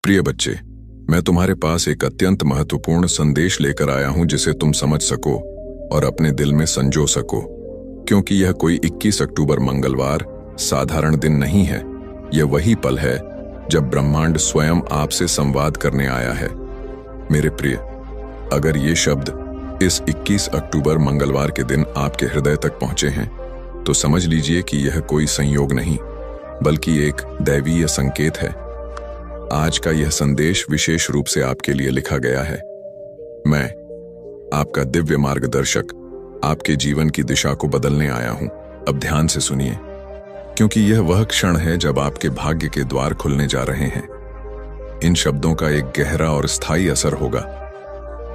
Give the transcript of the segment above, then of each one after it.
प्रिय बच्चे, मैं तुम्हारे पास एक अत्यंत महत्वपूर्ण संदेश लेकर आया हूं जिसे तुम समझ सको और अपने दिल में संजो सको, क्योंकि यह कोई 21 अक्टूबर मंगलवार साधारण दिन नहीं है। यह वही पल है जब ब्रह्मांड स्वयं आपसे संवाद करने आया है। मेरे प्रिय, अगर ये शब्द इस 21 अक्टूबर मंगलवार के दिन आपके हृदय तक पहुंचे हैं, तो समझ लीजिए कि यह कोई संयोग नहीं, बल्कि एक दैवीय संकेत है। आज का यह संदेश विशेष रूप से आपके लिए लिखा गया है। मैं, आपका दिव्य मार्गदर्शक, आपके जीवन की दिशा को बदलने आया हूं। अब ध्यान से सुनिए, क्योंकि यह वह क्षण है जब आपके भाग्य के द्वार खुलने जा रहे हैं। इन शब्दों का एक गहरा और स्थायी असर होगा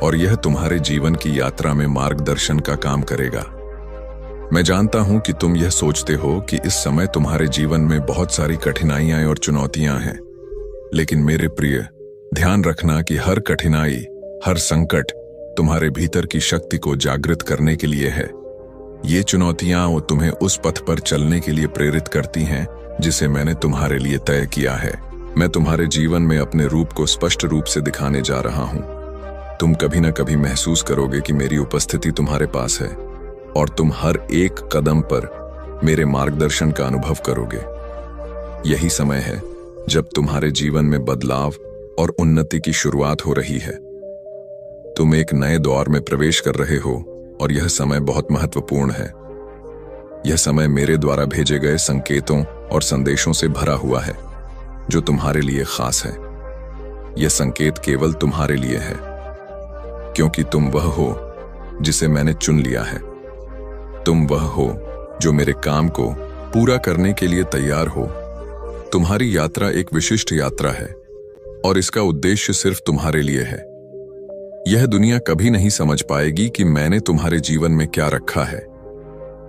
और यह तुम्हारे जीवन की यात्रा में मार्गदर्शन का काम करेगा। मैं जानता हूं कि तुम यह सोचते हो कि इस समय तुम्हारे जीवन में बहुत सारी कठिनाइयां और चुनौतियां हैं, लेकिन मेरे प्रिय, ध्यान रखना कि हर कठिनाई, हर संकट तुम्हारे भीतर की शक्ति को जागृत करने के लिए है। ये चुनौतियां वो तुम्हें उस पथ पर चलने के लिए प्रेरित करती हैं जिसे मैंने तुम्हारे लिए तय किया है। मैं तुम्हारे जीवन में अपने रूप को स्पष्ट रूप से दिखाने जा रहा हूं। तुम कभी न कभी महसूस करोगे कि मेरी उपस्थिति तुम्हारे पास है और तुम हर एक कदम पर मेरे मार्गदर्शन का अनुभव करोगे। यही समय है जब तुम्हारे जीवन में बदलाव और उन्नति की शुरुआत हो रही है। तुम एक नए दौर में प्रवेश कर रहे हो और यह समय बहुत महत्वपूर्ण है। यह समय मेरे द्वारा भेजे गए संकेतों और संदेशों से भरा हुआ है जो तुम्हारे लिए खास है। यह संकेत केवल तुम्हारे लिए है, क्योंकि तुम वह हो जिसे मैंने चुन लिया है। तुम वह हो जो मेरे काम को पूरा करने के लिए तैयार हो। तुम्हारी यात्रा एक विशिष्ट यात्रा है और इसका उद्देश्य सिर्फ तुम्हारे लिए है। यह दुनिया कभी नहीं समझ पाएगी कि मैंने तुम्हारे जीवन में क्या रखा है।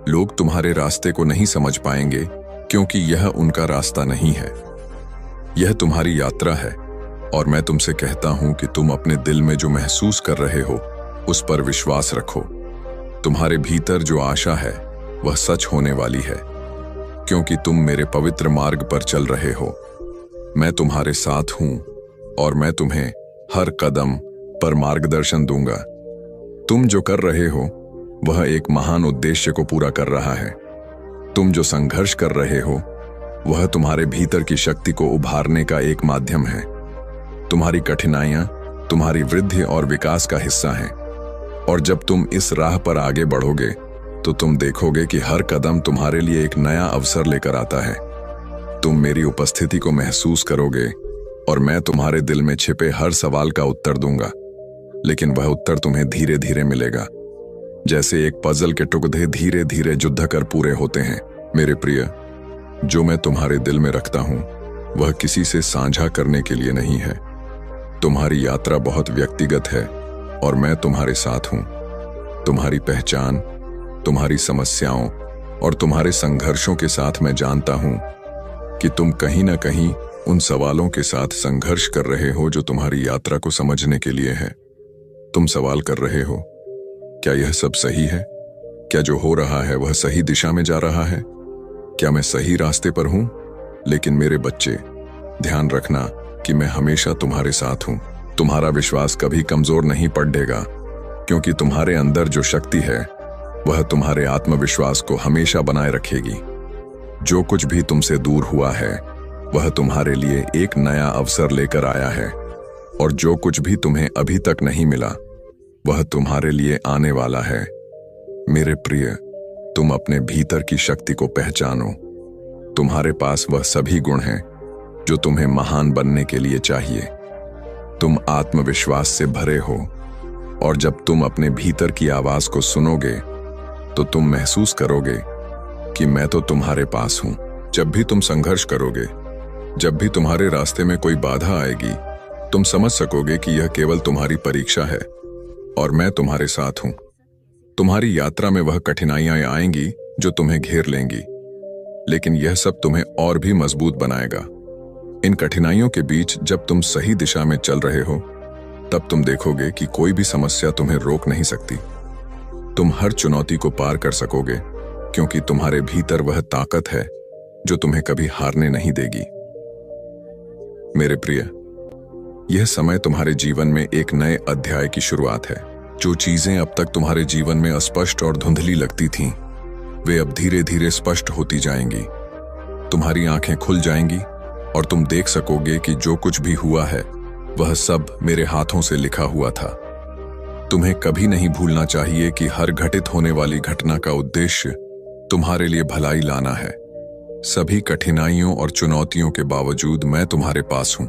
लोग तुम्हारे रास्ते को नहीं समझ पाएंगे, क्योंकि यह उनका रास्ता नहीं है। यह तुम्हारी यात्रा है और मैं तुमसे कहता हूं कि तुम अपने दिल में जो महसूस कर रहे हो उस पर विश्वास रखो। तुम्हारे भीतर जो आशा है वह सच होने वाली है, क्योंकि तुम मेरे पवित्र मार्ग पर चल रहे हो। मैं तुम्हारे साथ हूं और मैं तुम्हें हर कदम पर मार्गदर्शन दूंगा। तुम जो कर रहे हो वह एक महान उद्देश्य को पूरा कर रहा है। तुम जो संघर्ष कर रहे हो वह तुम्हारे भीतर की शक्ति को उभारने का एक माध्यम है। तुम्हारी कठिनाइयां तुम्हारी वृद्धि और विकास का हिस्सा हैं, और जब तुम इस राह पर आगे बढ़ोगे तो तुम देखोगे कि हर कदम तुम्हारे लिए एक नया अवसर लेकर आता है। तुम मेरी उपस्थिति को महसूस करोगे और मैं तुम्हारे दिल में छिपे हर सवाल का उत्तर दूंगा, लेकिन वह उत्तर तुम्हें धीरे धीरे मिलेगा, जैसे एक पजल के टुकड़े धीरे धीरे युद्ध कर पूरे होते हैं। मेरे प्रिय, जो मैं तुम्हारे दिल में रखता हूं वह किसी से साझा करने के लिए नहीं है। तुम्हारी यात्रा बहुत व्यक्तिगत है और मैं तुम्हारे साथ हूं। तुम्हारी पहचान, तुम्हारी समस्याओं और तुम्हारे संघर्षों के साथ मैं जानता हूं कि तुम कहीं ना कहीं उन सवालों के साथ संघर्ष कर रहे हो जो तुम्हारी यात्रा को समझने के लिए है। तुम सवाल कर रहे हो, क्या यह सब सही है? क्या जो हो रहा है वह सही दिशा में जा रहा है? क्या मैं सही रास्ते पर हूं? लेकिन मेरे बच्चे, ध्यान रखना कि मैं हमेशा तुम्हारे साथ हूं। तुम्हारा विश्वास कभी कमजोर नहीं पड़ेगा, क्योंकि तुम्हारे अंदर जो शक्ति है वह तुम्हारे आत्मविश्वास को हमेशा बनाए रखेगी। जो कुछ भी तुमसे दूर हुआ है वह तुम्हारे लिए एक नया अवसर लेकर आया है, और जो कुछ भी तुम्हें अभी तक नहीं मिला वह तुम्हारे लिए आने वाला है। मेरे प्रिय, तुम अपने भीतर की शक्ति को पहचानो। तुम्हारे पास वह सभी गुण हैं जो तुम्हें महान बनने के लिए चाहिए। तुम आत्मविश्वास से भरे हो, और जब तुम अपने भीतर की आवाज को सुनोगे तो तुम महसूस करोगे कि मैं तो तुम्हारे पास हूं। जब भी तुम संघर्ष करोगे, जब भी तुम्हारे रास्ते में कोई बाधा आएगी, तुम समझ सकोगे कि यह केवल तुम्हारी परीक्षा है और मैं तुम्हारे साथ हूं। तुम्हारी यात्रा में वह कठिनाइयां आएंगी जो तुम्हें घेर लेंगी, लेकिन यह सब तुम्हें और भी मजबूत बनाएगा। इन कठिनाइयों के बीच जब तुम सही दिशा में चल रहे हो, तब तुम देखोगे कि कोई भी समस्या तुम्हें रोक नहीं सकती। तुम हर चुनौती को पार कर सकोगे, क्योंकि तुम्हारे भीतर वह ताकत है जो तुम्हें कभी हारने नहीं देगी। मेरे प्रिय, यह समय तुम्हारे जीवन में एक नए अध्याय की शुरुआत है। जो चीजें अब तक तुम्हारे जीवन में अस्पष्ट और धुंधली लगती थीं, वे अब धीरे धीरे स्पष्ट होती जाएंगी। तुम्हारी आंखें खुल जाएंगी और तुम देख सकोगे कि जो कुछ भी हुआ है वह सब मेरे हाथों से लिखा हुआ था। तुम्हें कभी नहीं भूलना चाहिए कि हर घटित होने वाली घटना का उद्देश्य तुम्हारे लिए भलाई लाना है। सभी कठिनाइयों और चुनौतियों के बावजूद मैं तुम्हारे पास हूं।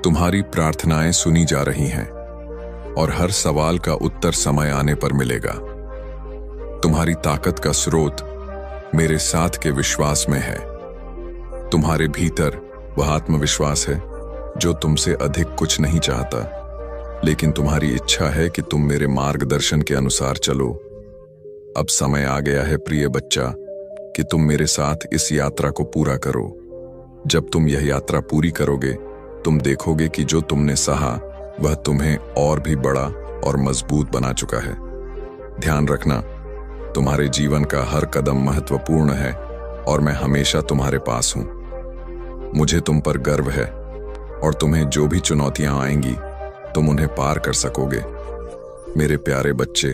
तुम्हारी प्रार्थनाएं सुनी जा रही हैं और हर सवाल का उत्तर समय आने पर मिलेगा। तुम्हारी ताकत का स्रोत मेरे साथ के विश्वास में है। तुम्हारे भीतर वह आत्मविश्वास है जो तुमसे अधिक कुछ नहीं चाहता, लेकिन तुम्हारी इच्छा है कि तुम मेरे मार्गदर्शन के अनुसार चलो। अब समय आ गया है प्रिय बच्चा कि तुम मेरे साथ इस यात्रा को पूरा करो। जब तुम यह यात्रा पूरी करोगे, तुम देखोगे कि जो तुमने सहा वह तुम्हें और भी बड़ा और मजबूत बना चुका है। ध्यान रखना, तुम्हारे जीवन का हर कदम महत्वपूर्ण है और मैं हमेशा तुम्हारे पास हूं। मुझे तुम पर गर्व है और तुम्हें जो भी चुनौतियां आएंगी तुम उन्हें पार कर सकोगे। मेरे प्यारे बच्चे,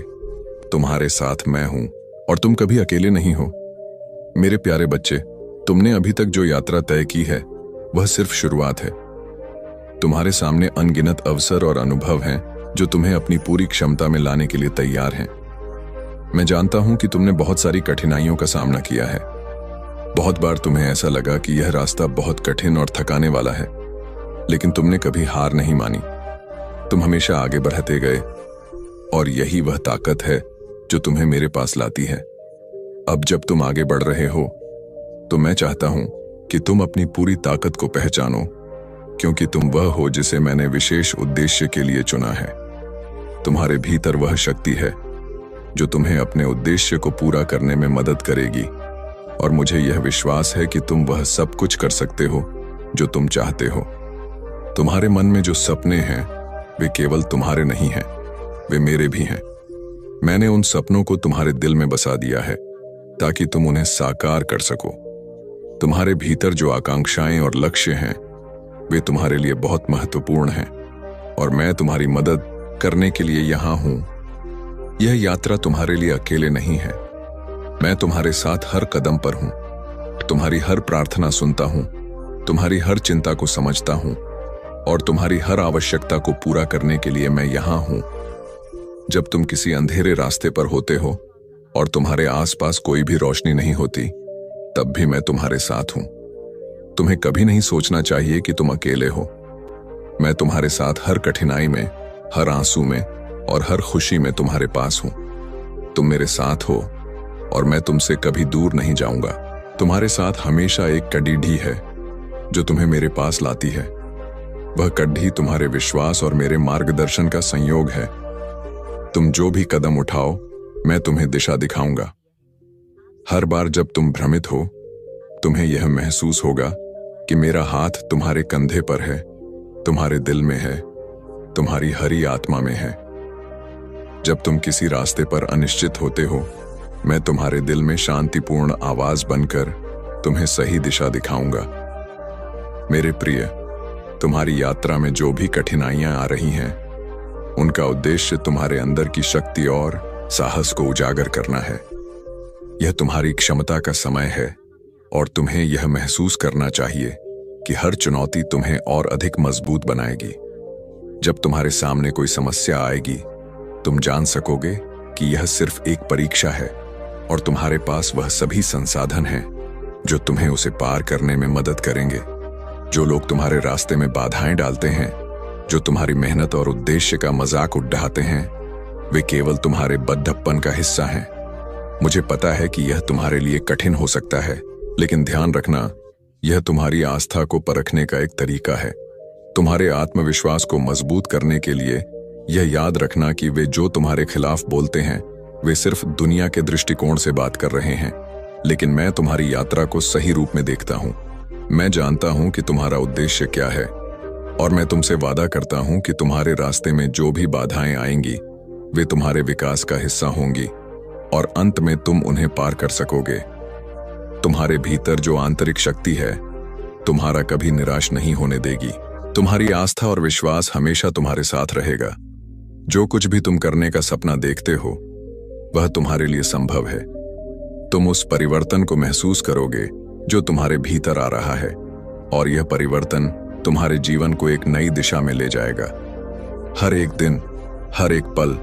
तुम्हारे साथ मैं हूं और तुम कभी अकेले नहीं हो। मेरे प्यारे बच्चे, तुमने अभी तक जो यात्रा तय की है वह सिर्फ शुरुआत है। तुम्हारे सामने अनगिनत अवसर और अनुभव हैं जो तुम्हें अपनी पूरी क्षमता में लाने के लिए तैयार हैं। मैं जानता हूं कि तुमने बहुत सारी कठिनाइयों का सामना किया है। बहुत बार तुम्हें ऐसा लगा कि यह रास्ता बहुत कठिन और थकाने वाला है, लेकिन तुमने कभी हार नहीं मानी। तुम हमेशा आगे बढ़ते गए और यही वह ताकत है जो तुम्हें मेरे पास लाती है। अब जब तुम आगे बढ़ रहे हो तो मैं चाहता हूं कि तुम अपनी पूरी ताकत को पहचानो, क्योंकि तुम वह हो जिसे मैंने विशेष उद्देश्य के लिए चुना है। तुम्हारे भीतर वह शक्ति है जो तुम्हें अपने उद्देश्य को पूरा करने में मदद करेगी, और मुझे यह विश्वास है कि तुम वह सब कुछ कर सकते हो जो तुम चाहते हो। तुम्हारे मन में जो सपने हैं वे केवल तुम्हारे नहीं हैं, वे मेरे भी हैं। मैंने उन सपनों को तुम्हारे दिल में बसा दिया है ताकि तुम उन्हें साकार कर सको। तुम्हारे भीतर जो आकांक्षाएं और लक्ष्य हैं वे तुम्हारे लिए बहुत महत्वपूर्ण हैं और मैं तुम्हारी मदद करने के लिए यहां हूं। यह यात्रा तुम्हारे लिए अकेले नहीं है। मैं तुम्हारे साथ हर कदम पर हूं। तुम्हारी हर प्रार्थना सुनता हूं, तुम्हारी हर चिंता को समझता हूं और तुम्हारी हर आवश्यकता को पूरा करने के लिए मैं यहां हूं। जब तुम किसी अंधेरे रास्ते पर होते हो और तुम्हारे आसपास कोई भी रोशनी नहीं होती, तब भी मैं तुम्हारे साथ हूं। तुम्हें कभी नहीं सोचना चाहिए कि तुम अकेले हो। मैं तुम्हारे साथ हर कठिनाई में, हर आंसू में और हर खुशी में तुम्हारे पास हूं। तुम मेरे साथ हो और मैं तुमसे कभी दूर नहीं जाऊंगा। तुम्हारे साथ हमेशा एक कड़ी है जो तुम्हें मेरे पास लाती है। वह कड़ी तुम्हारे विश्वास और मेरे मार्गदर्शन का संयोग है। तुम जो भी कदम उठाओ, मैं तुम्हें दिशा दिखाऊंगा। हर बार जब तुम भ्रमित हो, तुम्हें यह महसूस होगा कि मेरा हाथ तुम्हारे कंधे पर है, तुम्हारे दिल में है, तुम्हारी हरी आत्मा में है। जब तुम किसी रास्ते पर अनिश्चित होते हो, मैं तुम्हारे दिल में शांतिपूर्ण आवाज बनकर तुम्हें सही दिशा दिखाऊंगा। मेरे प्रिय, तुम्हारी यात्रा में जो भी कठिनाइयां आ रही हैं, उनका उद्देश्य तुम्हारे अंदर की शक्ति और साहस को उजागर करना है। यह तुम्हारी क्षमता का समय है और तुम्हें यह महसूस करना चाहिए कि हर चुनौती तुम्हें और अधिक मजबूत बनाएगी। जब तुम्हारे सामने कोई समस्या आएगी, तुम जान सकोगे कि यह सिर्फ एक परीक्षा है और तुम्हारे पास वह सभी संसाधन हैं जो तुम्हें उसे पार करने में मदद करेंगे। जो लोग तुम्हारे रास्ते में बाधाएं डालते हैं, जो तुम्हारी मेहनत और उद्देश्य का मजाक उड़ाते हैं, वे केवल तुम्हारे बद्धप्पन का हिस्सा हैं। मुझे पता है कि यह तुम्हारे लिए कठिन हो सकता है, लेकिन ध्यान रखना, यह तुम्हारी आस्था को परखने का एक तरीका है। तुम्हारे आत्मविश्वास को मजबूत करने के लिए यह याद रखना कि वे जो तुम्हारे खिलाफ बोलते हैं वे सिर्फ दुनिया के दृष्टिकोण से बात कर रहे हैं, लेकिन मैं तुम्हारी यात्रा को सही रूप में देखता हूं। मैं जानता हूं कि तुम्हारा उद्देश्य क्या है और मैं तुमसे वादा करता हूं कि तुम्हारे रास्ते में जो भी बाधाएं आएंगी वे तुम्हारे विकास का हिस्सा होंगी और अंत में तुम उन्हें पार कर सकोगे। तुम्हारे भीतर जो आंतरिक शक्ति है तुम्हारा कभी निराश नहीं होने देगी। तुम्हारी आस्था और विश्वास हमेशा तुम्हारे साथ रहेगा। जो कुछ भी तुम करने का सपना देखते हो वह तुम्हारे लिए संभव है। तुम उस परिवर्तन को महसूस करोगे जो तुम्हारे भीतर आ रहा है, और यह परिवर्तन तुम्हारे जीवन को एक नई दिशा में ले जाएगा। हर एक दिन, हर एक पल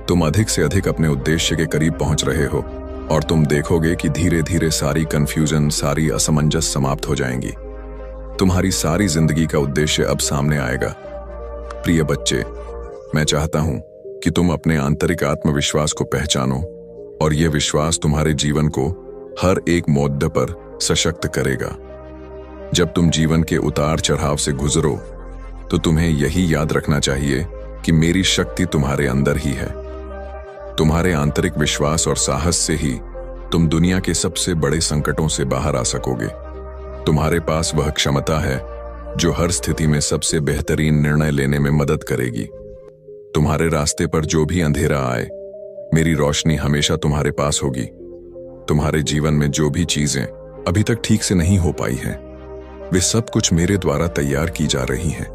तुम अधिक से अधिक अपने उद्देश्य के करीब पहुंच रहे हो, और तुम देखोगे कि धीरे धीरे सारी कंफ्यूजन, सारी असमंजस समाप्त हो जाएंगी। तुम्हारी सारी जिंदगी का उद्देश्य अब सामने आएगा। प्रिय बच्चे, मैं चाहता हूं कि तुम अपने आंतरिक आत्मविश्वास को पहचानो, और यह विश्वास तुम्हारे जीवन को हर एक मोड़ पर सशक्त करेगा। जब तुम जीवन के उतार चढ़ाव से गुजरो तो तुम्हें यही याद रखना चाहिए कि मेरी शक्ति तुम्हारे अंदर ही है। तुम्हारे आंतरिक विश्वास और साहस से ही तुम दुनिया के सबसे बड़े संकटों से बाहर आ सकोगे। तुम्हारे पास वह क्षमता है जो हर स्थिति में सबसे बेहतरीन निर्णय लेने में मदद करेगी। तुम्हारे रास्ते पर जो भी अंधेरा आए, मेरी रोशनी हमेशा तुम्हारे पास होगी। तुम्हारे जीवन में जो भी चीजें अभी तक ठीक से नहीं हो पाई हैं, वे सब कुछ मेरे द्वारा तैयार की जा रही हैं।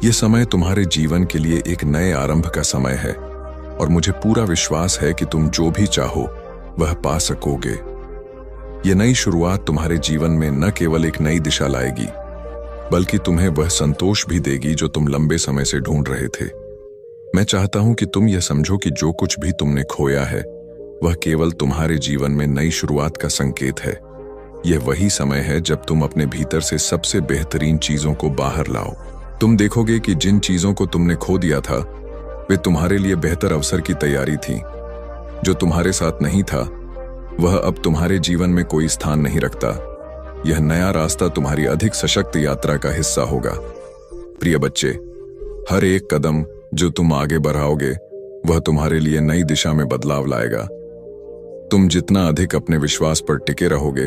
यह समय तुम्हारे जीवन के लिए एक नए आरंभ का समय है, और मुझे पूरा विश्वास है कि तुम जो भी चाहो वह पा सकोगे। यह नई शुरुआत तुम्हारे जीवन में न केवल एक नई दिशा लाएगी, बल्कि तुम्हें वह संतोष भी देगी जो तुम लंबे समय से ढूंढ रहे थे। मैं चाहता हूं कि तुम यह समझो कि जो कुछ भी तुमने खोया है वह केवल तुम्हारे जीवन में नई शुरुआत का संकेत है। यह वही समय है जब तुम अपने भीतर से सबसे बेहतरीन चीजों को बाहर लाओ। तुम देखोगे कि जिन चीजों को तुमने खो दिया था वे तुम्हारे लिए बेहतर अवसर की तैयारी थी। जो तुम्हारे साथ नहीं था वह अब तुम्हारे जीवन में कोई स्थान नहीं रखता। यह नया रास्ता तुम्हारी अधिक सशक्त यात्रा का हिस्सा होगा। प्रिय बच्चे, हर एक कदम जो तुम आगे बढ़ाओगे वह तुम्हारे लिए नई दिशा में बदलाव लाएगा। तुम जितना अधिक अपने विश्वास पर टिके रहोगे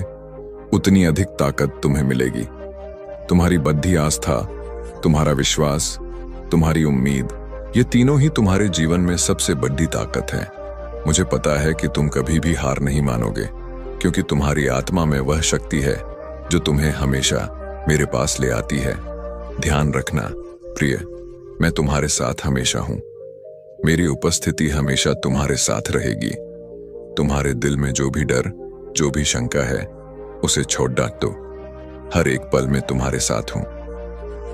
उतनी अधिक ताकत तुम्हें मिलेगी। तुम्हारी बद्धी आस्था, तुम्हारा विश्वास, तुम्हारी उम्मीद, ये तीनों ही तुम्हारे जीवन में सबसे बड़ी ताकत है। मुझे पता है कि तुम कभी भी हार नहीं मानोगे, क्योंकि तुम्हारी आत्मा में वह शक्ति है जो तुम्हें हमेशा मेरे पास ले आती है। ध्यान रखना प्रिय, मैं तुम्हारे साथ हमेशा हूं। मेरी उपस्थिति हमेशा तुम्हारे साथ रहेगी। तुम्हारे दिल में जो भी डर, जो भी शंका है, उसे छोड़ डाल दो। हर एक पल में तुम्हारे साथ हूं।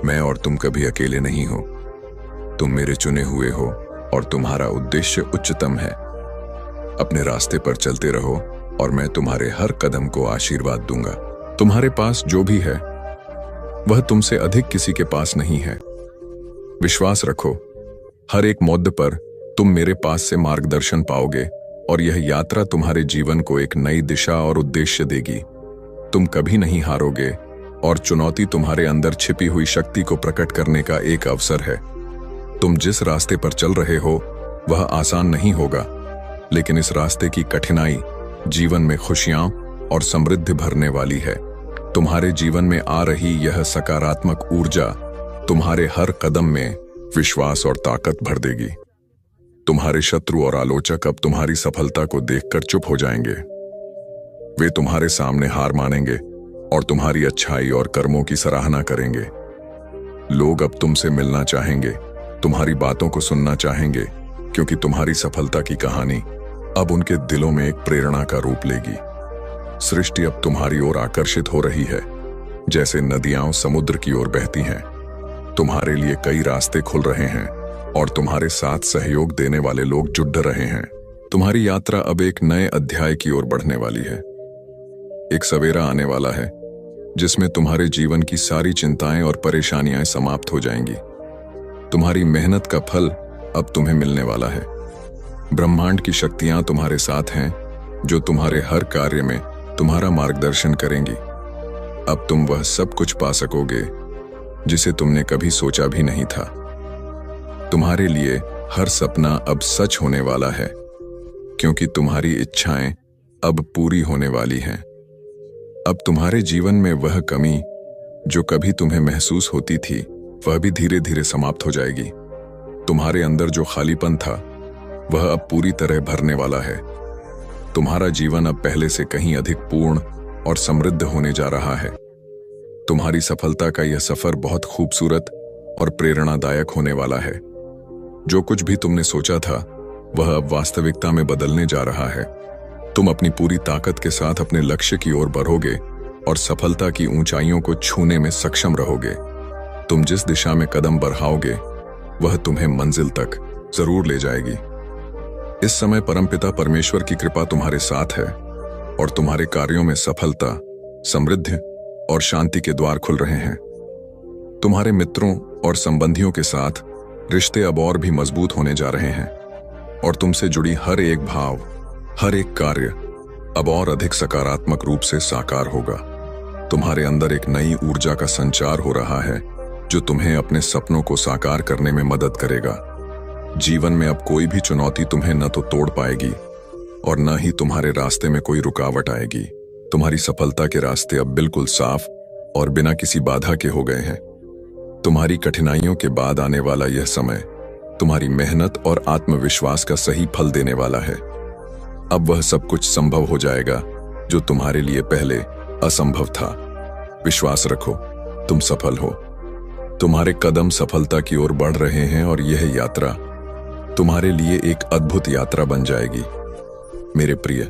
मैं और तुम कभी अकेले नहीं हो। तुम मेरे चुने हुए हो, और तुम्हारा उद्देश्य उच्चतम है। अपने रास्ते पर चलते रहो, और मैं तुम्हारे हर कदम को आशीर्वाद दूंगा। तुम्हारे पास जो भी है वह तुमसे अधिक किसी के पास नहीं है। विश्वास रखो, हर एक मोड़ पर तुम मेरे पास से मार्गदर्शन पाओगे, और यह यात्रा तुम्हारे जीवन को एक नई दिशा और उद्देश्य देगी। तुम कभी नहीं हारोगे, और चुनौती तुम्हारे अंदर छिपी हुई शक्ति को प्रकट करने का एक अवसर है। तुम जिस रास्ते पर चल रहे हो वह आसान नहीं होगा, लेकिन इस रास्ते की कठिनाई जीवन में खुशियां और समृद्धि भरने वाली है। तुम्हारे जीवन में आ रही यह सकारात्मक ऊर्जा तुम्हारे हर कदम में विश्वास और ताकत भर देगी। तुम्हारे शत्रु और आलोचक अब तुम्हारी सफलता को देखकर चुप हो जाएंगे। वे तुम्हारे सामने हार मानेंगे और तुम्हारी अच्छाई और कर्मों की सराहना करेंगे। लोग अब तुमसे मिलना चाहेंगे, तुम्हारी बातों को सुनना चाहेंगे, क्योंकि तुम्हारी सफलता की कहानी अब उनके दिलों में एक प्रेरणा का रूप लेगी। सृष्टि अब तुम्हारी ओर आकर्षित हो रही है, जैसे नदियां समुद्र की ओर बहती हैं। तुम्हारे लिए कई रास्ते खुल रहे हैं, और तुम्हारे साथ सहयोग देने वाले लोग जुड़ रहे हैं। तुम्हारी यात्रा अब एक नए अध्याय की ओर बढ़ने वाली है। एक सवेरा आने वाला है जिसमें तुम्हारे जीवन की सारी चिंताएं और परेशानियां समाप्त हो जाएंगी। तुम्हारी मेहनत का फल अब तुम्हें मिलने वाला है। ब्रह्मांड की शक्तियां तुम्हारे साथ हैं, जो तुम्हारे हर कार्य में तुम्हारा मार्गदर्शन करेंगी। अब तुम वह सब कुछ पा सकोगे जिसे तुमने कभी सोचा भी नहीं था। तुम्हारे लिए हर सपना अब सच होने वाला है, क्योंकि तुम्हारी इच्छाएं अब पूरी होने वाली हैं। अब तुम्हारे जीवन में वह कमी जो कभी तुम्हें महसूस होती थी, वह भी धीरे धीरे समाप्त हो जाएगी। तुम्हारे अंदर जो खालीपन था वह अब पूरी तरह भरने वाला है। तुम्हारा जीवन अब पहले से कहीं अधिक पूर्ण और समृद्ध होने जा रहा है। तुम्हारी सफलता का यह सफर बहुत खूबसूरत और प्रेरणादायक होने वाला है। जो कुछ भी तुमने सोचा था वह अब वास्तविकता में बदलने जा रहा है। तुम अपनी पूरी ताकत के साथ अपने लक्ष्य की ओर बढ़ोगे और सफलता की ऊंचाइयों को छूने में सक्षम रहोगे। तुम जिस दिशा में कदम बढ़ाओगे वह तुम्हें मंजिल तक जरूर ले जाएगी। इस समय परमपिता परमेश्वर की कृपा तुम्हारे साथ है और तुम्हारे कार्यों में सफलता, समृद्धि और शांति के द्वार खुल रहे हैं। तुम्हारे मित्रों और संबंधियों के साथ रिश्ते अब और भी मजबूत होने जा रहे हैं और तुमसे जुड़ी हर एक भाव, हर एक कार्य अब और अधिक सकारात्मक रूप से साकार होगा। तुम्हारे अंदर एक नई ऊर्जा का संचार हो रहा है जो तुम्हें अपने सपनों को साकार करने में मदद करेगा। जीवन में अब कोई भी चुनौती तुम्हें न तो तोड़ पाएगी और न ही तुम्हारे रास्ते में कोई रुकावट आएगी। तुम्हारी सफलता के रास्ते अब बिल्कुल साफ और बिना किसी बाधा के हो गए हैं। तुम्हारी कठिनाइयों के बाद आने वाला यह समय तुम्हारी मेहनत और आत्मविश्वास का सही फल देने वाला है। अब वह सब कुछ संभव हो जाएगा जो तुम्हारे लिए पहले असंभव था। विश्वास रखो, तुम सफल हो। तुम्हारे कदम सफलता की ओर बढ़ रहे हैं और यह यात्रा तुम्हारे लिए एक अद्भुत यात्रा बन जाएगी। मेरे प्रिय,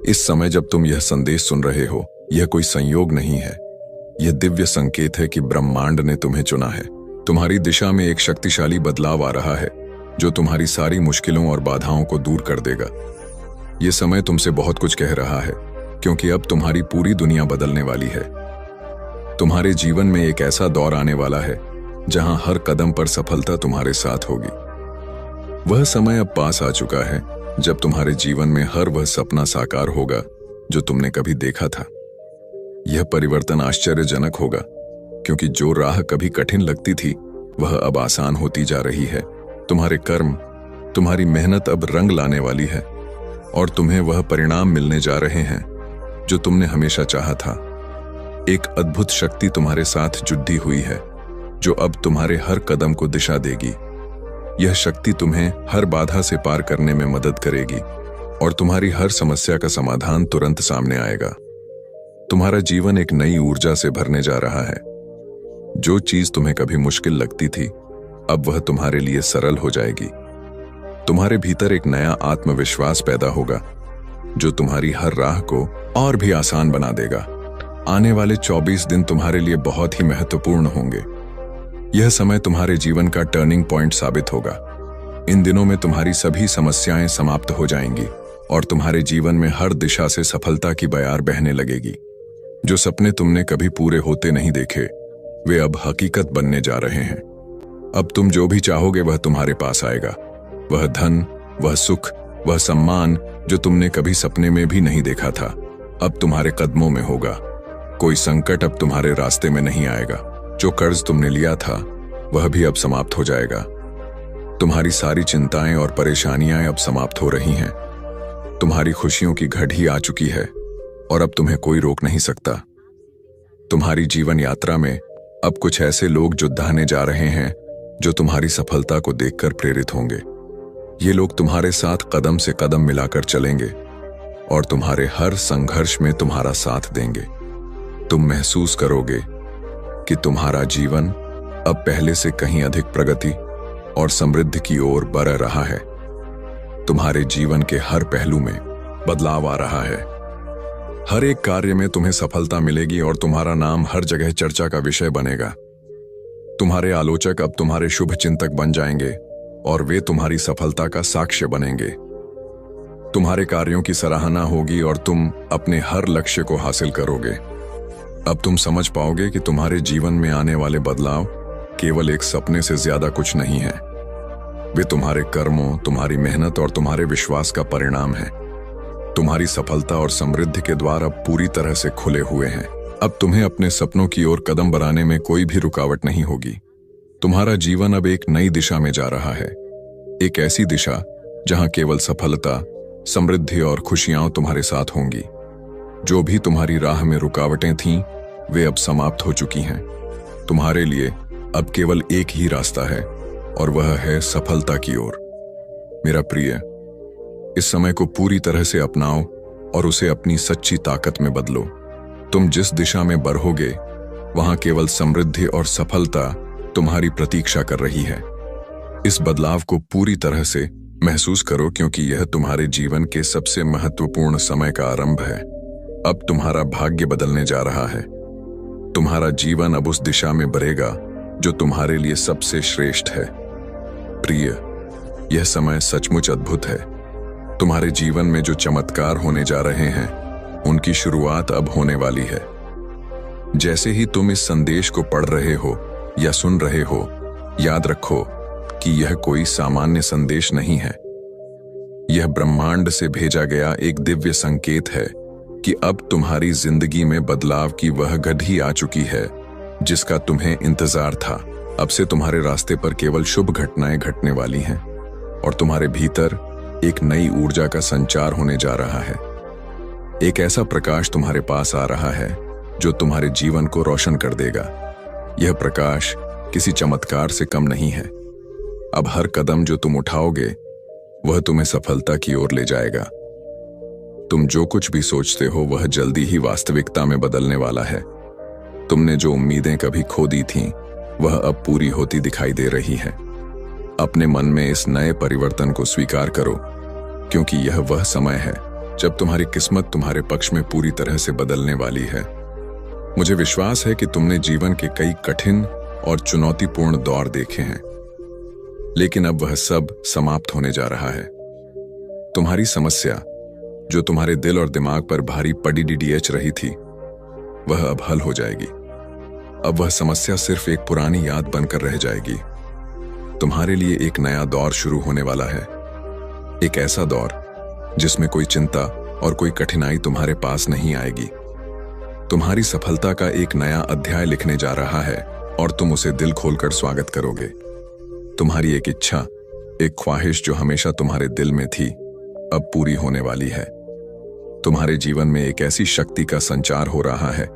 इस समय जब तुम यह संदेश सुन रहे हो, यह कोई संयोग नहीं है। यह दिव्य संकेत है कि ब्रह्मांड ने तुम्हें चुना है। तुम्हारी दिशा में एक शक्तिशाली बदलाव आ रहा है जो तुम्हारी सारी मुश्किलों और बाधाओं को दूर कर देगा। यह समय तुमसे बहुत कुछ कह रहा है क्योंकि अब तुम्हारी पूरी दुनिया बदलने वाली है। तुम्हारे जीवन में एक ऐसा दौर आने वाला है जहां हर कदम पर सफलता तुम्हारे साथ होगी। वह समय अब पास आ चुका है जब तुम्हारे जीवन में हर वह सपना साकार होगा जो तुमने कभी देखा था। यह परिवर्तन आश्चर्यजनक होगा क्योंकि जो राह कभी कठिन लगती थी वह अब आसान होती जा रही है। तुम्हारे कर्म, तुम्हारी मेहनत अब रंग लाने वाली है और तुम्हें वह परिणाम मिलने जा रहे हैं जो तुमने हमेशा चाहा था। एक अद्भुत शक्ति तुम्हारे साथ जुड़ी हुई है जो अब तुम्हारे हर कदम को दिशा देगी। यह शक्ति तुम्हें हर बाधा से पार करने में मदद करेगी और तुम्हारी हर समस्या का समाधान तुरंत सामने आएगा। तुम्हारा जीवन एक नई ऊर्जा से भरने जा रहा है। जो चीज तुम्हें कभी मुश्किल लगती थी अब वह तुम्हारे लिए सरल हो जाएगी। तुम्हारे भीतर एक नया आत्मविश्वास पैदा होगा जो तुम्हारी हर राह को और भी आसान बना देगा। आने वाले 24 दिन तुम्हारे लिए बहुत ही महत्वपूर्ण होंगे। यह समय तुम्हारे जीवन का टर्निंग पॉइंट साबित होगा। इन दिनों में तुम्हारी सभी समस्याएं समाप्त हो जाएंगी और तुम्हारे जीवन में हर दिशा से सफलता की बयार बहने लगेगी। जो सपने तुमने कभी पूरे होते नहीं देखे वे अब हकीकत बनने जा रहे हैं। अब तुम जो भी चाहोगे वह तुम्हारे पास आएगा। वह धन, वह सुख, वह सम्मान जो तुमने कभी सपने में भी नहीं देखा था अब तुम्हारे कदमों में होगा। कोई संकट अब तुम्हारे रास्ते में नहीं आएगा। जो कर्ज तुमने लिया था वह भी अब समाप्त हो जाएगा। तुम्हारी सारी चिंताएं और परेशानियां अब समाप्त हो रही हैं। तुम्हारी खुशियों की घड़ी आ चुकी है और अब तुम्हें कोई रोक नहीं सकता। तुम्हारी जीवन यात्रा में अब कुछ ऐसे लोग जुटाने जा रहे हैं जो तुम्हारी सफलता को देखकर प्रेरित होंगे। ये लोग तुम्हारे साथ कदम से कदम मिलाकर चलेंगे और तुम्हारे हर संघर्ष में तुम्हारा साथ देंगे। तुम महसूस करोगे कि तुम्हारा जीवन अब पहले से कहीं अधिक प्रगति और समृद्धि की ओर बढ़ रहा है। तुम्हारे जीवन के हर पहलू में बदलाव आ रहा है। हर एक कार्य में तुम्हें सफलता मिलेगी और तुम्हारा नाम हर जगह चर्चा का विषय बनेगा। तुम्हारे आलोचक अब तुम्हारे शुभ चिंतक बन जाएंगे और वे तुम्हारी सफलता का साक्ष्य बनेंगे। तुम्हारे कार्यों की सराहना होगी और तुम अपने हर लक्ष्य को हासिल करोगे। अब तुम समझ पाओगे कि तुम्हारे जीवन में आने वाले बदलाव केवल एक सपने से ज्यादा कुछ नहीं है। वे तुम्हारे कर्मों, तुम्हारी मेहनत और तुम्हारे विश्वास का परिणाम है। तुम्हारी सफलता और समृद्धि के द्वार अब पूरी तरह से खुले हुए हैं। अब तुम्हें अपने सपनों की ओर कदम बढ़ाने में कोई भी रुकावट नहीं होगी। तुम्हारा जीवन अब एक नई दिशा में जा रहा है, एक ऐसी दिशा जहां केवल सफलता, समृद्धि और खुशियां तुम्हारे साथ होंगी। जो भी तुम्हारी राह में रुकावटें थीं, वे अब समाप्त हो चुकी हैं। तुम्हारे लिए अब केवल एक ही रास्ता है और वह है सफलता की ओर। मेरा प्रिय, इस समय को पूरी तरह से अपनाओ और उसे अपनी सच्ची ताकत में बदलो। तुम जिस दिशा में बढ़ोगे वहां केवल समृद्धि और सफलता तुम्हारी प्रतीक्षा कर रही है। इस बदलाव को पूरी तरह से महसूस करो, क्योंकि यह तुम्हारे जीवन के सबसे महत्वपूर्ण समय का आरंभ है। अब तुम्हारा भाग्य बदलने जा रहा है। तुम्हारा जीवन अब उस दिशा में बढ़ेगा जो तुम्हारे लिए सबसे श्रेष्ठ है। प्रिय, यह समय सचमुच अद्भुत है। तुम्हारे जीवन में जो चमत्कार होने जा रहे हैं, उनकी शुरुआत अब होने वाली है। जैसे ही तुम इस संदेश को पढ़ रहे हो या सुन रहे हो, याद रखो कि यह कोई सामान्य संदेश नहीं है। यह ब्रह्मांड से भेजा गया एक दिव्य संकेत है कि अब तुम्हारी जिंदगी में बदलाव की वह घड़ी आ चुकी है जिसका तुम्हें इंतजार था। अब से तुम्हारे रास्ते पर केवल शुभ घटनाएं घटने वाली हैं और तुम्हारे भीतर एक नई ऊर्जा का संचार होने जा रहा है। एक ऐसा प्रकाश तुम्हारे पास आ रहा है जो तुम्हारे जीवन को रोशन कर देगा। यह प्रकाश किसी चमत्कार से कम नहीं है। अब हर कदम जो तुम उठाओगे वह तुम्हें सफलता की ओर ले जाएगा। तुम जो कुछ भी सोचते हो वह जल्दी ही वास्तविकता में बदलने वाला है। तुमने जो उम्मीदें कभी खो दी थीं, वह अब पूरी होती दिखाई दे रही है। अपने मन में इस नए परिवर्तन को स्वीकार करो, क्योंकि यह वह समय है जब तुम्हारी किस्मत तुम्हारे पक्ष में पूरी तरह से बदलने वाली है। मुझे विश्वास है कि तुमने जीवन के कई कठिन और चुनौतीपूर्ण दौर देखे हैं, लेकिन अब वह सब समाप्त होने जा रहा है। तुम्हारी समस्या, जो तुम्हारे दिल और दिमाग पर भारी पड़ी डीडीएच रही थी, वह अब हल हो जाएगी। अब वह समस्या सिर्फ एक पुरानी याद बनकर रह जाएगी। तुम्हारे लिए एक नया दौर शुरू होने वाला है। एक ऐसा दौर जिसमें कोई चिंता और कोई कठिनाई तुम्हारे पास नहीं आएगी। तुम्हारी सफलता का एक नया अध्याय लिखने जा रहा है और तुम उसे दिल खोलकर स्वागत करोगे। तुम्हारी एक इच्छा, एक ख्वाहिश जो हमेशा तुम्हारे दिल में थी, अब पूरी होने वाली है। तुम्हारे जीवन में एक ऐसी शक्ति का संचार हो रहा है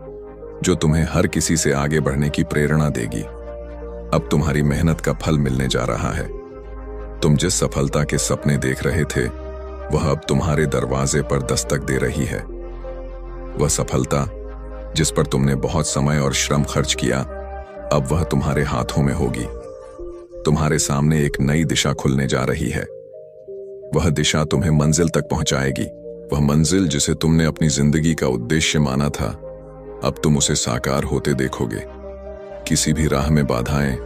जो तुम्हें हर किसी से आगे बढ़ने की प्रेरणा देगी। अब तुम्हारी मेहनत का फल मिलने जा रहा है। तुम जिस सफलता के सपने देख रहे थे, वह अब तुम्हारे दरवाजे पर दस्तक दे रही है। वह सफलता जिस पर तुमने बहुत समय और श्रम खर्च किया, अब वह तुम्हारे हाथों में होगी। तुम्हारे सामने एक नई दिशा खुलने जा रही है। वह दिशा तुम्हें मंजिल तक पहुंचाएगी। वह मंजिल जिसे तुमने अपनी जिंदगी का उद्देश्य माना था, अब तुम उसे साकार होते देखोगे। किसी भी राह में बाधाएं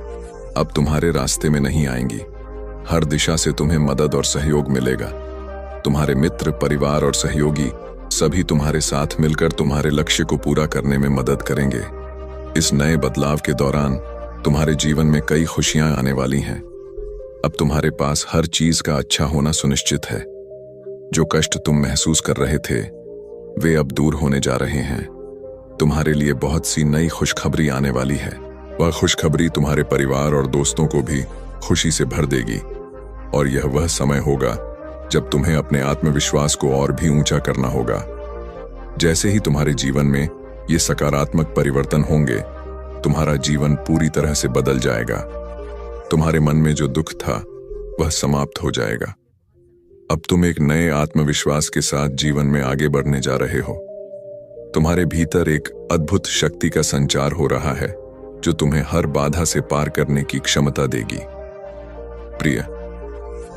अब तुम्हारे रास्ते में नहीं आएंगी। हर दिशा से तुम्हें मदद और सहयोग मिलेगा। तुम्हारे मित्र, परिवार और सहयोगी सभी तुम्हारे साथ मिलकर तुम्हारे लक्ष्य को पूरा करने में मदद करेंगे। इस नए बदलाव के दौरान तुम्हारे जीवन में कई खुशियां आने वाली हैं। अब तुम्हारे पास हर चीज का अच्छा होना सुनिश्चित है। जो कष्ट तुम महसूस कर रहे थे, वे अब दूर होने जा रहे हैं। तुम्हारे लिए बहुत सी नई खुशखबरी आने वाली है। वह खुशखबरी तुम्हारे परिवार और दोस्तों को भी खुशी से भर देगी और यह वह समय होगा जब तुम्हें अपने आत्मविश्वास को और भी ऊंचा करना होगा। जैसे ही तुम्हारे जीवन में ये सकारात्मक परिवर्तन होंगे, तुम्हारा जीवन पूरी तरह से बदल जाएगा। तुम्हारे मन में जो दुख था, वह समाप्त हो जाएगा। अब तुम एक नए आत्मविश्वास के साथ जीवन में आगे बढ़ने जा रहे हो। तुम्हारे भीतर एक अद्भुत शक्ति का संचार हो रहा है जो तुम्हें हर बाधा से पार करने की क्षमता देगी। प्रिय,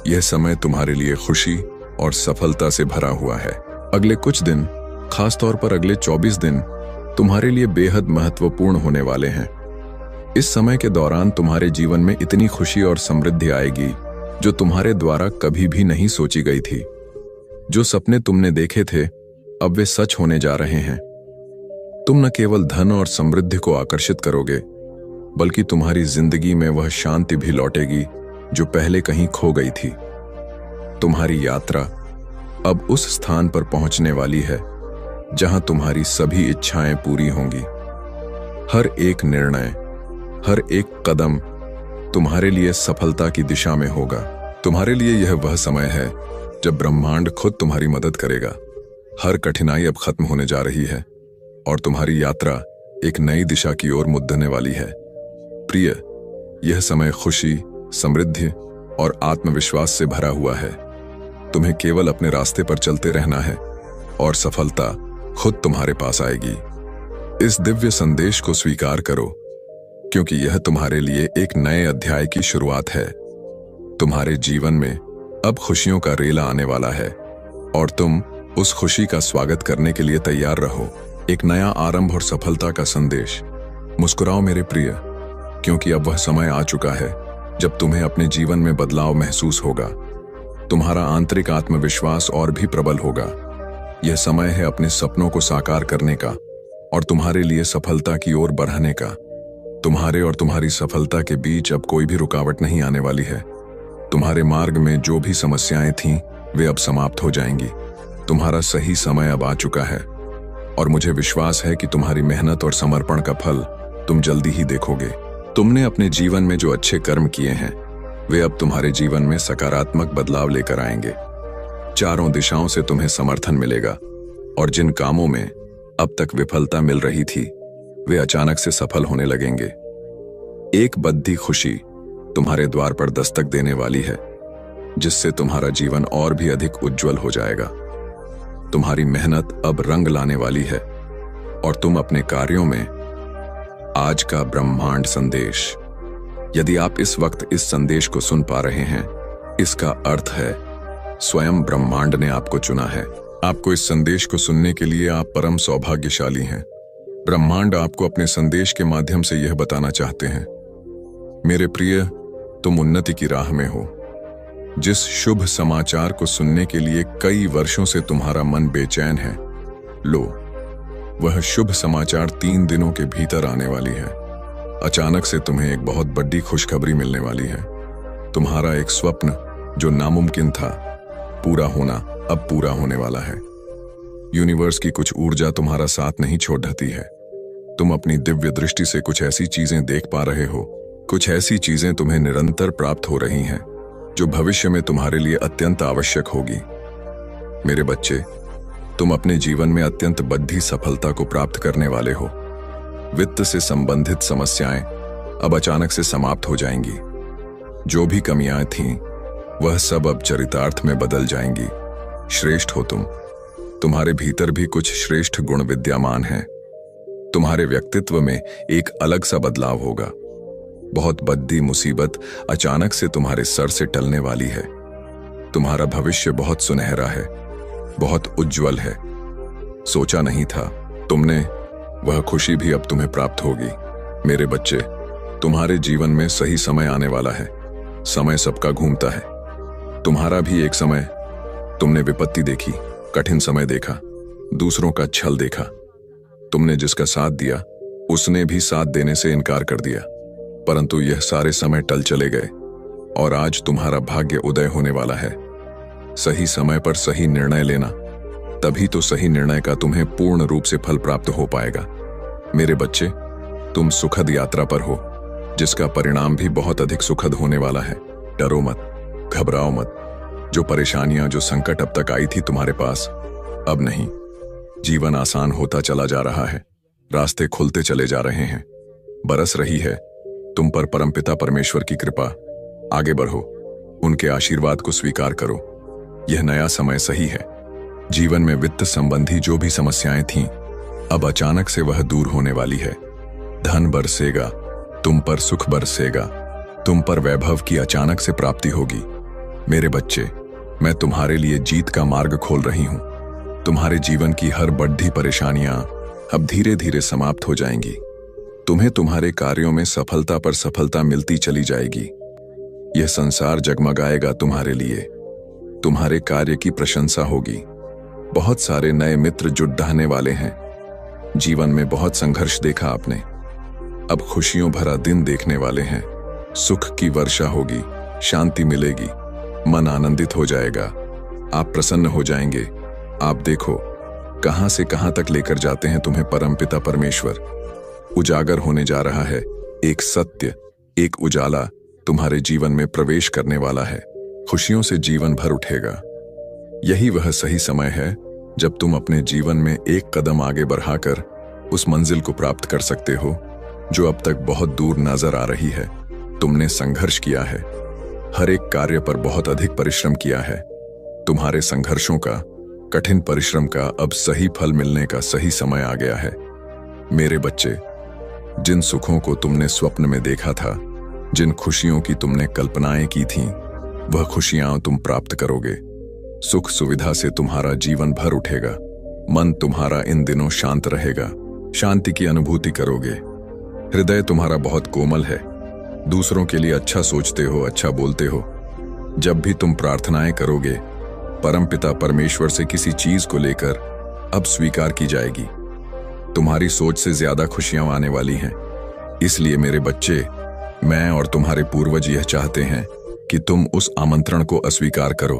यह समय तुम्हारे लिए खुशी और सफलता से भरा हुआ है। अगले कुछ दिन, खासतौर पर अगले 24 दिन, तुम्हारे लिए बेहद महत्वपूर्ण होने वाले हैं। इस समय के दौरान तुम्हारे जीवन में इतनी खुशी और समृद्धि आएगी जो तुम्हारे द्वारा कभी भी नहीं सोची गई थी। जो सपने तुमने देखे थे, अब वे सच होने जा रहे हैं। तुम न केवल धन और समृद्धि को आकर्षित करोगे, बल्कि तुम्हारी जिंदगी में वह शांति भी लौटेगी जो पहले कहीं खो गई थी। तुम्हारी यात्रा अब उस स्थान पर पहुंचने वाली है जहां तुम्हारी सभी इच्छाएं पूरी होंगी। हर एक निर्णय, हर एक कदम तुम्हारे लिए सफलता की दिशा में होगा। तुम्हारे लिए यह वह समय है जब ब्रह्मांड खुद तुम्हारी मदद करेगा। हर कठिनाई अब खत्म होने जा रही है और तुम्हारी यात्रा एक नई दिशा की ओर मुड़ने वाली है। प्रिय, यह समय खुशी, समृद्धि और आत्मविश्वास से भरा हुआ है। तुम्हें केवल अपने रास्ते पर चलते रहना है और सफलता खुद तुम्हारे पास आएगी। इस दिव्य संदेश को स्वीकार करो, क्योंकि यह तुम्हारे लिए एक नए अध्याय की शुरुआत है। तुम्हारे जीवन में अब खुशियों का रेला आने वाला है और तुम उस खुशी का स्वागत करने के लिए तैयार रहो। एक नया आरंभ और सफलता का संदेश। मुस्कुराओ मेरे प्रिय, क्योंकि अब वह समय आ चुका है जब तुम्हें अपने जीवन में बदलाव महसूस होगा। तुम्हारा आंतरिक आत्मविश्वास और भी प्रबल होगा। यह समय है अपने सपनों को साकार करने का और तुम्हारे लिए सफलता की ओर बढ़ने का। तुम्हारे और तुम्हारी सफलता के बीच अब कोई भी रुकावट नहीं आने वाली है। तुम्हारे मार्ग में जो भी समस्याएं थीं, वे अब समाप्त हो जाएंगी। तुम्हारा सही समय अब आ चुका है और मुझे विश्वास है कि तुम्हारी मेहनत और समर्पण का फल तुम जल्दी ही देखोगे। तुमने अपने जीवन में जो अच्छे कर्म किए हैं, वे अब तुम्हारे जीवन में सकारात्मक बदलाव लेकर आएंगे। चारों दिशाओं से तुम्हें समर्थन मिलेगा और जिन कामों में अब तक विफलता मिल रही थी, वे अचानक से सफल होने लगेंगे। एक बद्धी खुशी तुम्हारे द्वार पर दस्तक देने वाली है, जिससे तुम्हारा जीवन और भी अधिक उज्जवल हो जाएगा। तुम्हारी मेहनत अब रंग लाने वाली है और तुम अपने कार्यों में आज का ब्रह्मांड संदेश। यदि आप इस वक्त इस संदेश को सुन पा रहे हैं, इसका अर्थ है स्वयं ब्रह्मांड ने आपको चुना है। आपको इस संदेश को सुनने के लिए आप परम सौभाग्यशाली हैं। ब्रह्मांड आपको अपने संदेश के माध्यम से यह बताना चाहते हैं, मेरे प्रिय, तुम उन्नति की राह में हो। जिस शुभ समाचार को सुनने के लिए कई वर्षों से तुम्हारा मन बेचैन है, लो, वह शुभ समाचार 3 दिनों के भीतर आने वाली है। अचानक से तुम्हें एक बहुत बड़ी खुशखबरी मिलने वाली है। तुम्हारा एक स्वप्न जो नामुमकिन था पूरा होना अब पूरा होने वाला है। यूनिवर्स की कुछ ऊर्जा तुम्हारा साथ नहीं छोड़ ढती है। तुम अपनी दिव्य दृष्टि से कुछ ऐसी चीजें देख पा रहे हो, कुछ ऐसी चीजें तुम्हें निरंतर प्राप्त हो रही हैं जो भविष्य में तुम्हारे लिए अत्यंत आवश्यक होगी। मेरे बच्चे, तुम अपने जीवन में अत्यंत बड़ी सफलता को प्राप्त करने वाले हो। वित्त से संबंधित समस्याएं अब अचानक से समाप्त हो जाएंगी। जो भी कमियां थीं, वह सब अब चरितार्थ में बदल जाएंगी। श्रेष्ठ हो तुम। तुम्हारे भीतर भी कुछ श्रेष्ठ गुण विद्यमान हैं। तुम्हारे व्यक्तित्व में एक अलग सा बदलाव होगा। बहुत बड़ी मुसीबत अचानक से तुम्हारे सर से टलने वाली है। तुम्हारा भविष्य बहुत सुनहरा है, बहुत उज्जवल है। सोचा नहीं था तुमने, वह खुशी भी अब तुम्हें प्राप्त होगी। मेरे बच्चे, तुम्हारे जीवन में सही समय आने वाला है। समय सबका घूमता है। तुम्हारा भी एक समय, तुमने विपत्ति देखी, कठिन समय देखा, दूसरों का छल देखा। तुमने जिसका साथ दिया, उसने भी साथ देने से इनकार कर दिया, परंतु यह सारे समय टल चले गए और आज तुम्हारा भाग्य उदय होने वाला है। सही समय पर सही निर्णय लेना, तभी तो सही निर्णय का तुम्हें पूर्ण रूप से फल प्राप्त हो पाएगा। मेरे बच्चे, तुम सुखद यात्रा पर हो, जिसका परिणाम भी बहुत अधिक सुखद होने वाला है। डरो मत, घबराओ मत। जो परेशानियां, जो संकट अब तक आई थी तुम्हारे पास, अब नहीं। जीवन आसान होता चला जा रहा है। रास्ते खुलते चले जा रहे हैं। बरस रही है तुम पर परमपिता परमेश्वर की कृपा। आगे बढ़ो, उनके आशीर्वाद को स्वीकार करो। यह नया समय सही है। जीवन में वित्त संबंधी जो भी समस्याएं थीं, अब अचानक से वह दूर होने वाली है। धन बरसेगा, तुम पर सुख बरसेगा, तुम पर वैभव की अचानक से प्राप्ति होगी। मेरे बच्चे, मैं तुम्हारे लिए जीत का मार्ग खोल रही हूं। तुम्हारे जीवन की हर बड़ी परेशानियां अब धीरे धीरे समाप्त हो जाएंगी। तुम्हें तुम्हारे कार्यों में सफलता पर सफलता मिलती चली जाएगी। यह संसार जगमगाएगा तुम्हारे लिए। तुम्हारे कार्य की प्रशंसा होगी। बहुत सारे नए मित्र जुट ढाने वाले हैं। जीवन में बहुत संघर्ष देखा आपने, अब खुशियों भरा दिन देखने वाले हैं। सुख की वर्षा होगी, शांति मिलेगी, मन आनंदित हो जाएगा, आप प्रसन्न हो जाएंगे। आप देखो कहां से कहां तक लेकर जाते हैं तुम्हें परमपिता परमेश्वर। उजागर होने जा रहा है एक सत्य, एक उजाला तुम्हारे जीवन में प्रवेश करने वाला है। खुशियों से जीवन भर उठेगा। यही वह सही समय है जब तुम अपने जीवन में एक कदम आगे बढ़ाकर उस मंजिल को प्राप्त कर सकते हो जो अब तक बहुत दूर नजर आ रही है। तुमने संघर्ष किया है, हर एक कार्य पर बहुत अधिक परिश्रम किया है। तुम्हारे संघर्षों का, कठिन परिश्रम का अब सही फल मिलने का सही समय आ गया है। मेरे बच्चे, जिन सुखों को तुमने स्वप्न में देखा था, जिन खुशियों की तुमने कल्पनाएं की थीं, वह खुशियां तुम प्राप्त करोगे। सुख सुविधा से तुम्हारा जीवन भर उठेगा। मन तुम्हारा इन दिनों शांत रहेगा, शांति की अनुभूति करोगे। हृदय तुम्हारा बहुत कोमल है, दूसरों के लिए अच्छा सोचते हो, अच्छा बोलते हो। जब भी तुम प्रार्थनाएं करोगे, परमपिता परमेश्वर से किसी चीज को लेकर अब स्वीकार की जाएगी। तुम्हारी सोच से ज्यादा खुशियां आने वाली हैं। इसलिए मेरे बच्चे, मैं और तुम्हारे पूर्वज यह चाहते हैं कि तुम उस आमंत्रण को अस्वीकार करो,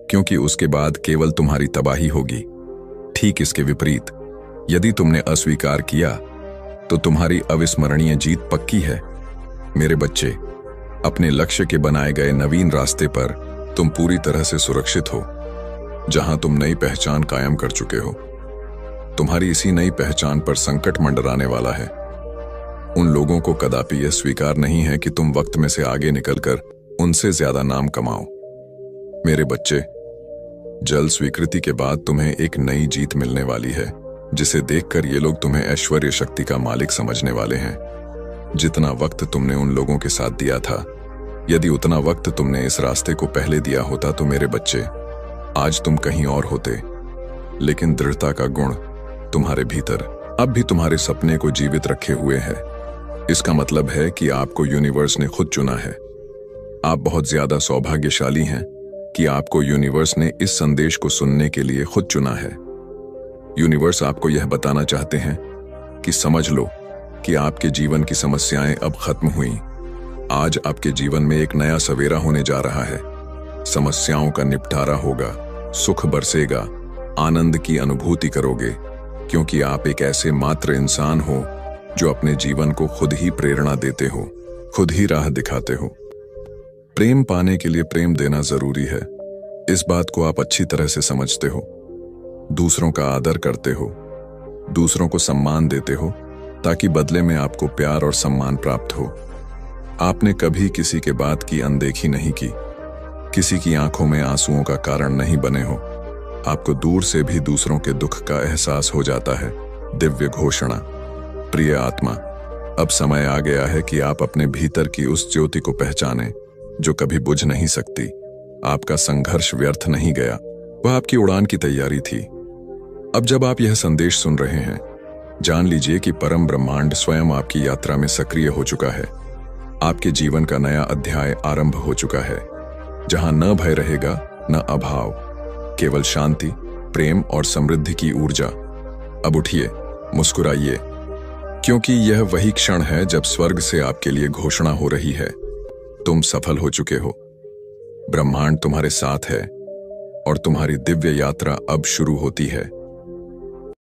क्योंकि उसके बाद केवल तुम्हारी तबाही होगी। ठीक इसके विपरीत, यदि तुमने अस्वीकार किया तो तुम्हारी अविस्मरणीय जीत पक्की है। मेरे बच्चे, अपने लक्ष्य के बनाए गए नवीन रास्ते पर तुम पूरी तरह से सुरक्षित हो, जहां तुम नई पहचान कायम कर चुके हो। तुम्हारी इसी नई पहचान पर संकट मंडराने वाला है। उन लोगों को कदापि यह स्वीकार नहीं है कि तुम वक्त में से आगे निकलकर उनसे ज्यादा नाम कमाओ। मेरे बच्चे, जल्द स्वीकृति के बाद तुम्हें एक नई जीत मिलने वाली है, जिसे देखकर ये लोग तुम्हें ऐश्वर्य शक्ति का मालिक समझने वाले हैं। जितना वक्त तुमने उन लोगों के साथ दिया था, यदि उतना वक्त तुमने इस रास्ते को पहले दिया होता तो मेरे बच्चे, आज तुम कहीं और होते। लेकिन दृढ़ता का गुण तुम्हारे भीतर अब भी तुम्हारे सपने को जीवित रखे हुए है। इसका मतलब है कि आपको यूनिवर्स ने खुद चुना है। आप बहुत ज्यादा सौभाग्यशाली हैं कि आपको यूनिवर्स ने इस संदेश को सुनने के लिए खुद चुना है। यूनिवर्स आपको यह बताना चाहते हैं कि समझ लो कि आपके जीवन की समस्याएं अब खत्म हुई। आज आपके जीवन में एक नया सवेरा होने जा रहा है। समस्याओं का निपटारा होगा, सुख बरसेगा, आनंद की अनुभूति करोगे, क्योंकि आप एक ऐसे मात्र इंसान हो जो अपने जीवन को खुद ही प्रेरणा देते हो, खुद ही राह दिखाते हो। प्रेम पाने के लिए प्रेम देना जरूरी है। इस बात को आप अच्छी तरह से समझते हो। दूसरों का आदर करते हो, दूसरों को सम्मान देते हो, ताकि बदले में आपको प्यार और सम्मान प्राप्त हो। आपने कभी किसी के बात की अनदेखी नहीं की, किसी की आंखों में आंसुओं का कारण नहीं बने हो। आपको दूर से भी दूसरों के दुख का एहसास हो जाता है। दिव्य घोषणा। प्रिय आत्मा, अब समय आ गया है कि आप अपने भीतर की उस ज्योति को पहचानें जो कभी बुझ नहीं सकती। आपका संघर्ष व्यर्थ नहीं गया, वह आपकी उड़ान की तैयारी थी। अब जब आप यह संदेश सुन रहे हैं, जान लीजिए कि परम ब्रह्मांड स्वयं आपकी यात्रा में सक्रिय हो चुका है। आपके जीवन का नया अध्याय आरंभ हो चुका है, जहां न भय रहेगा, न अभाव, केवल शांति, प्रेम और समृद्धि की ऊर्जा। अब उठिए, मुस्कुराइए, क्योंकि यह वही क्षण है जब स्वर्ग से आपके लिए घोषणा हो रही है। तुम सफल हो चुके हो। ब्रह्मांड तुम्हारे साथ है और तुम्हारी दिव्य यात्रा अब शुरू होती है।